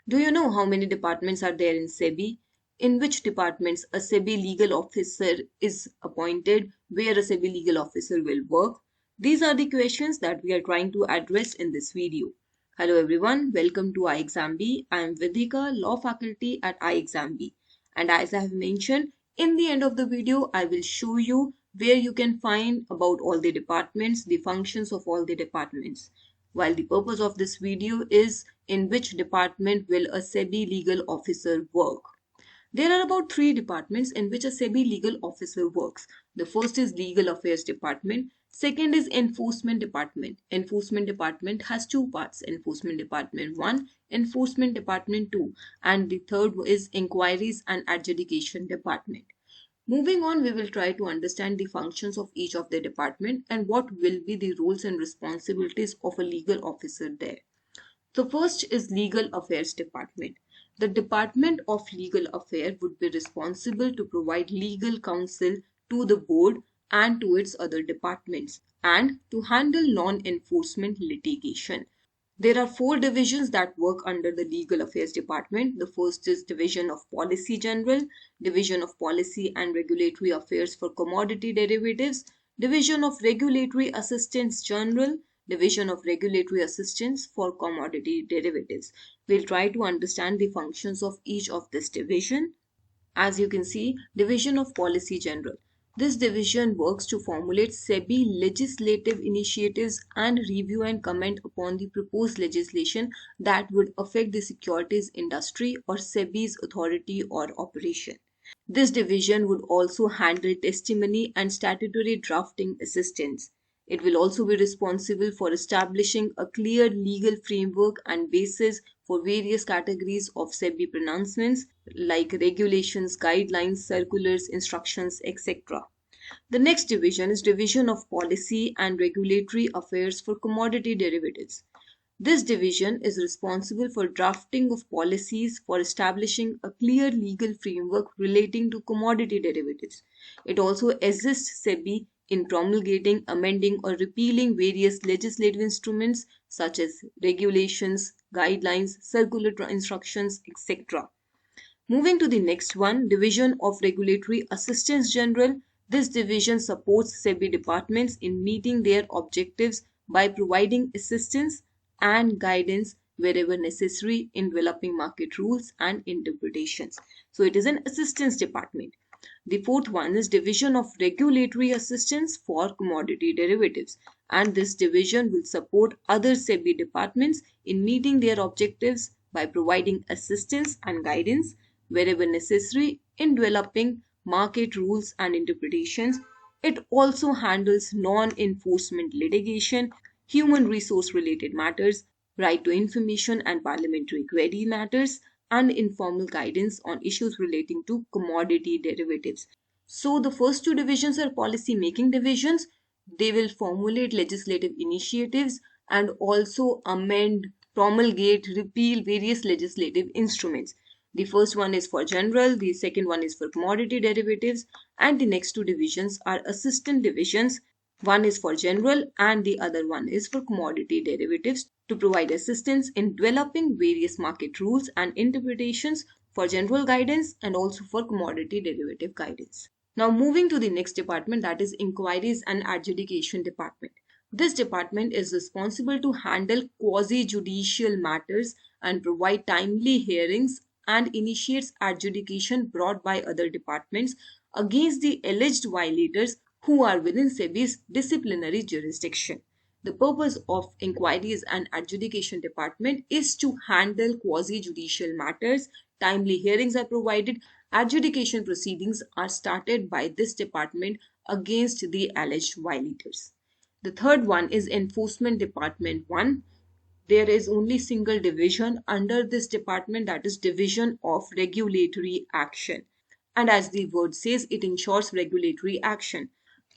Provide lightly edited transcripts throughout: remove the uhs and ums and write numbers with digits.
Do you know how many departments are there in SEBI? In which departments a SEBI legal officer is appointed, where a SEBI legal officer will work? These are the questions that we are trying to address in this video. Hello everyone, welcome to ixamBee. I am Vidhika, law faculty at ixamBee. And as I have mentioned, in the end of the video, I will show you where you can find about all the departments, the functions of all the departments. While the purpose of this video is in which department will a SEBI legal officer work. There are about 3 departments in which a SEBI legal officer works. The first is Legal Affairs Department. Second is Enforcement Department. Enforcement Department has 2 parts. Enforcement Department 1, Enforcement Department 2. And the third is Enquiries and Adjudication Department. Moving on, we will try to understand the functions of each of the department and what will be the roles and responsibilities of a legal officer there. The first is Legal Affairs Department. The Department of Legal Affairs would be responsible to provide legal counsel to the board and to its other departments and to handle non-enforcement litigation. There are 4 divisions that work under the Legal Affairs Department. The first is Division of Policy General, Division of Policy and Regulatory Affairs for Commodity Derivatives, Division of Regulatory Assistance General, Division of Regulatory Assistance for Commodity Derivatives. We'll try to understand the functions of each of this division. As you can see, Division of Policy General. This division works to formulate SEBI legislative initiatives and review and comment upon the proposed legislation that would affect the securities industry or SEBI's authority or operation. This division would also handle testimony and statutory drafting assistance. It will also be responsible for establishing a clear legal framework and basis for various categories of SEBI pronouncements like regulations, guidelines, circulars, instructions, etc. The next division is Division of Policy and Regulatory Affairs for Commodity Derivatives. This division is responsible for drafting of policies for establishing a clear legal framework relating to commodity derivatives. It also assists SEBI in promulgating, amending, or repealing various legislative instruments such as regulations, guidelines, circular instructions, etc. Moving to the next one, Division of Regulatory Assistance General. This division supports SEBI departments in meeting their objectives by providing assistance and guidance wherever necessary in developing market rules and interpretations. So it is an assistance department. The fourth one is Division of Regulatory Assistance for Commodity Derivatives, and this division will support other SEBI departments in meeting their objectives by providing assistance and guidance wherever necessary in developing market rules and interpretations. It also handles non-enforcement litigation, human resource related matters, right to information and parliamentary query matters, and informal guidance on issues relating to commodity derivatives. So the first 2 divisions are policy making divisions. They will formulate legislative initiatives and also amend, promulgate, repeal various legislative instruments. The first one is for general, the second one is for commodity derivatives, and the next 2 divisions are assistant divisions. One is for general and the other one is for commodity derivatives to provide assistance in developing various market rules and interpretations for general guidance and also for commodity derivative guidance. Now moving to the next department, that is Inquiries and Adjudication Department. This department is responsible to handle quasi-judicial matters and provide timely hearings and initiates adjudication brought by other departments against the alleged violators who are within SEBI's disciplinary jurisdiction. The purpose of Inquiries and Adjudication Department is to handle quasi-judicial matters. Timely hearings are provided. Adjudication proceedings are started by this department against the alleged violators. The third one is Enforcement Department 1. There is only single division under this department, that is Division of Regulatory Action. And as the word says, it ensures regulatory action.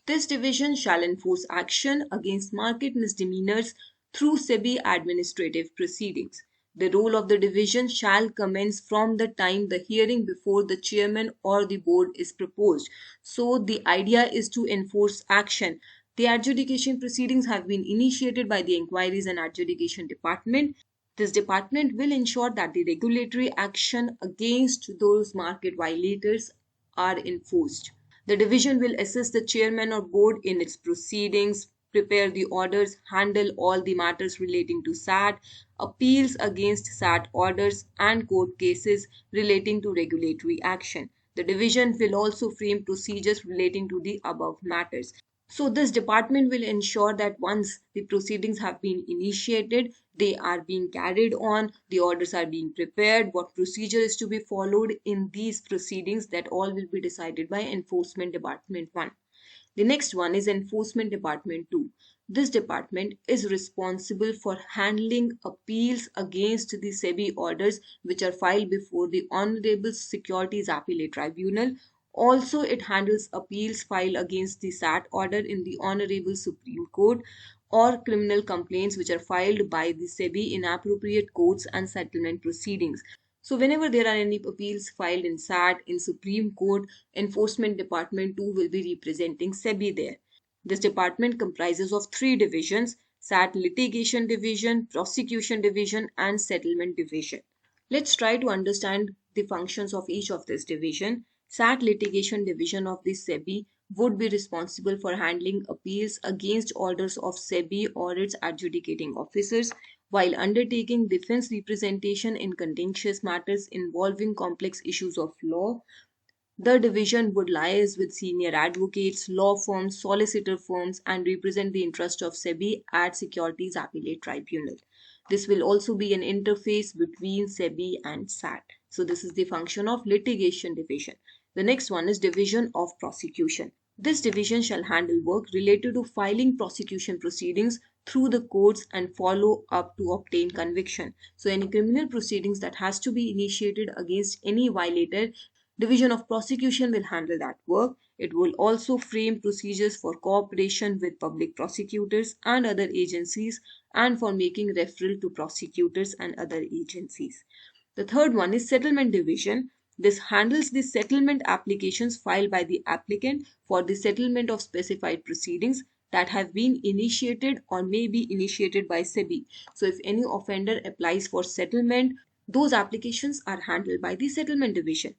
This division shall enforce action against market misdemeanors through SEBI administrative proceedings. The role of the division shall commence from the time the hearing before the chairman or the board is proposed. So the idea is to enforce action. The adjudication proceedings have been initiated by the Inquiries and Adjudication Department. This department will ensure that the regulatory action against those market violators are enforced. The division will assist the chairman or board in its proceedings, prepare the orders, handle all the matters relating to SAT, appeals against SAT orders, and court cases relating to regulatory action. The division will also frame procedures relating to the above matters. So, this department will ensure that once the proceedings have been initiated, they are being carried on, the orders are being prepared, what procedure is to be followed in these proceedings, that all will be decided by Enforcement Department 1. The next one is Enforcement Department 2. This department is responsible for handling appeals against the SEBI orders which are filed before the Honorable Securities Appellate Tribunal. Also, it handles appeals filed against the SAT order in the Honorable Supreme Court or criminal complaints which are filed by the SEBI in appropriate courts and settlement proceedings. So whenever there are any appeals filed in SAT, in Supreme Court, Enforcement Department 2 will be representing SEBI there. This department comprises of three divisions: SAT Litigation Division, Prosecution Division, and Settlement Division. Let's try to understand the functions of each of this division. SAT Litigation Division of the SEBI would be responsible for handling appeals against orders of SEBI or its adjudicating officers while undertaking defense representation in contentious matters involving complex issues of law. The division would liaise with senior advocates, law firms, solicitor firms, and represent the interest of SEBI at Securities Appellate Tribunal. This will also be an interface between SEBI and SAT. So this is the function of litigation division. The next one is division of prosecution. This division shall handle work related to filing prosecution proceedings through the courts and follow up to obtain conviction. So any criminal proceedings that has to be initiated against any violator, Division of Prosecution will handle that work. It will also frame procedures for cooperation with public prosecutors and other agencies and for making referral to prosecutors and other agencies. The third one is Settlement Division. This handles the settlement applications filed by the applicant for the settlement of specified proceedings that have been initiated or may be initiated by SEBI. So if any offender applies for settlement, those applications are handled by the Settlement Division.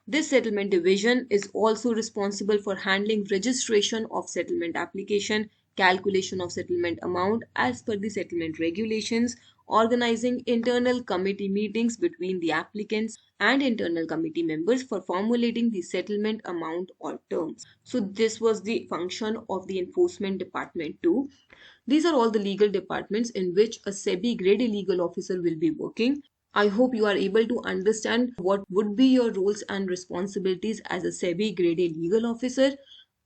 This settlement division is also responsible for handling registration of settlement application, calculation of settlement amount as per the settlement regulations, organizing internal committee meetings between the applicants and internal committee members for formulating the settlement amount or terms. So this was the function of the Enforcement Department 2. These are all the legal departments in which a SEBI Grade A Legal Officer will be working. I hope you are able to understand what would be your roles and responsibilities as a SEBI Grade A Legal Officer.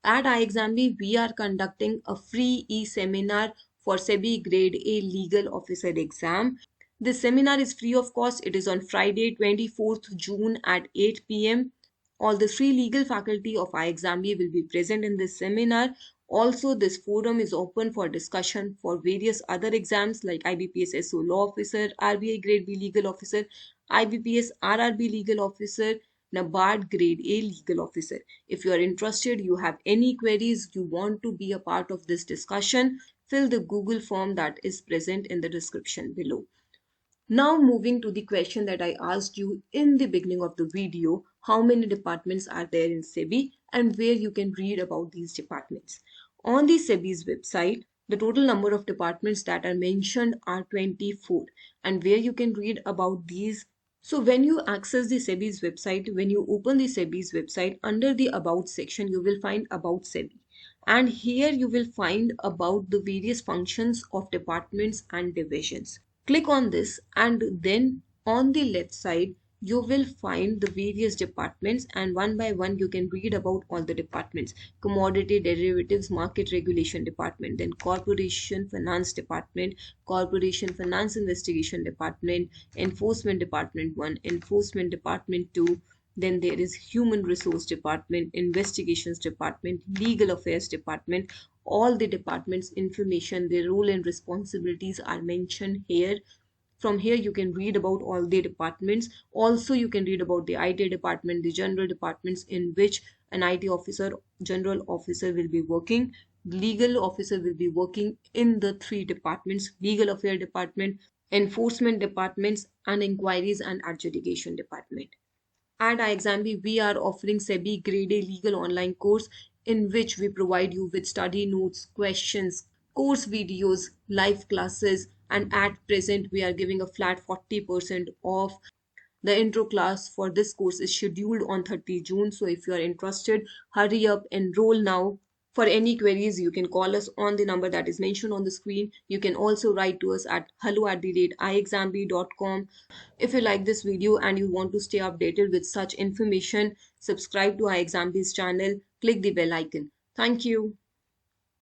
At ixamBee, we are conducting a free e-seminar for SEBI Grade A Legal Officer exam. This seminar is free of cost. It is on Friday, 24th June at 8 p.m. All the three legal faculty of ixamBee will be present in this seminar. Also, this forum is open for discussion for various other exams like IBPS SO Law Officer, RBI Grade B Legal Officer, IBPS RRB Legal Officer, NABARD Grade A Legal Officer. If you are interested, you have any queries, you want to be a part of this discussion, fill the Google form that is present in the description below. Now moving to the question that I asked you in the beginning of the video, how many departments are there in SEBI and where you can read about these departments. On the SEBI's website, the total number of departments that are mentioned are 24 and where you can read about these. So when you access the SEBI's website, when you open the SEBI's website, under the About section, you will find About SEBI. And here you will find about the various functions of departments and divisions. Click on this and then on the left side you will find the various departments and one by one you can read about all the departments. Commodity Derivatives Market Regulation Department, then Corporation Finance Department, Corporation Finance Investigation Department, Enforcement Department 1, Enforcement Department 2, then there is Human Resource Department, Investigations Department, Legal Affairs Department. All the departments' information, their role and responsibilities are mentioned here. From here you can read about all the departments. Also you can read about the IT department, the general departments in which an IT officer, general officer will be working. Legal officer will be working in the three departments: Legal Affairs Department, enforcement departments, and inquiries and adjudication department. At ixamBee, we are offering SEBI Grade A Legal online course in which we provide you with study notes, questions, course videos, live classes, and at present we are giving a flat 40% off. The intro class for this course is scheduled on 30 June. So if you are interested, hurry up, enroll now. For any queries, you can call us on the number that is mentioned on the screen. You can also write to us at hello@ixamBee.com. If you like this video and you want to stay updated with such information, subscribe to ixamBee's channel, click the bell icon. Thank you.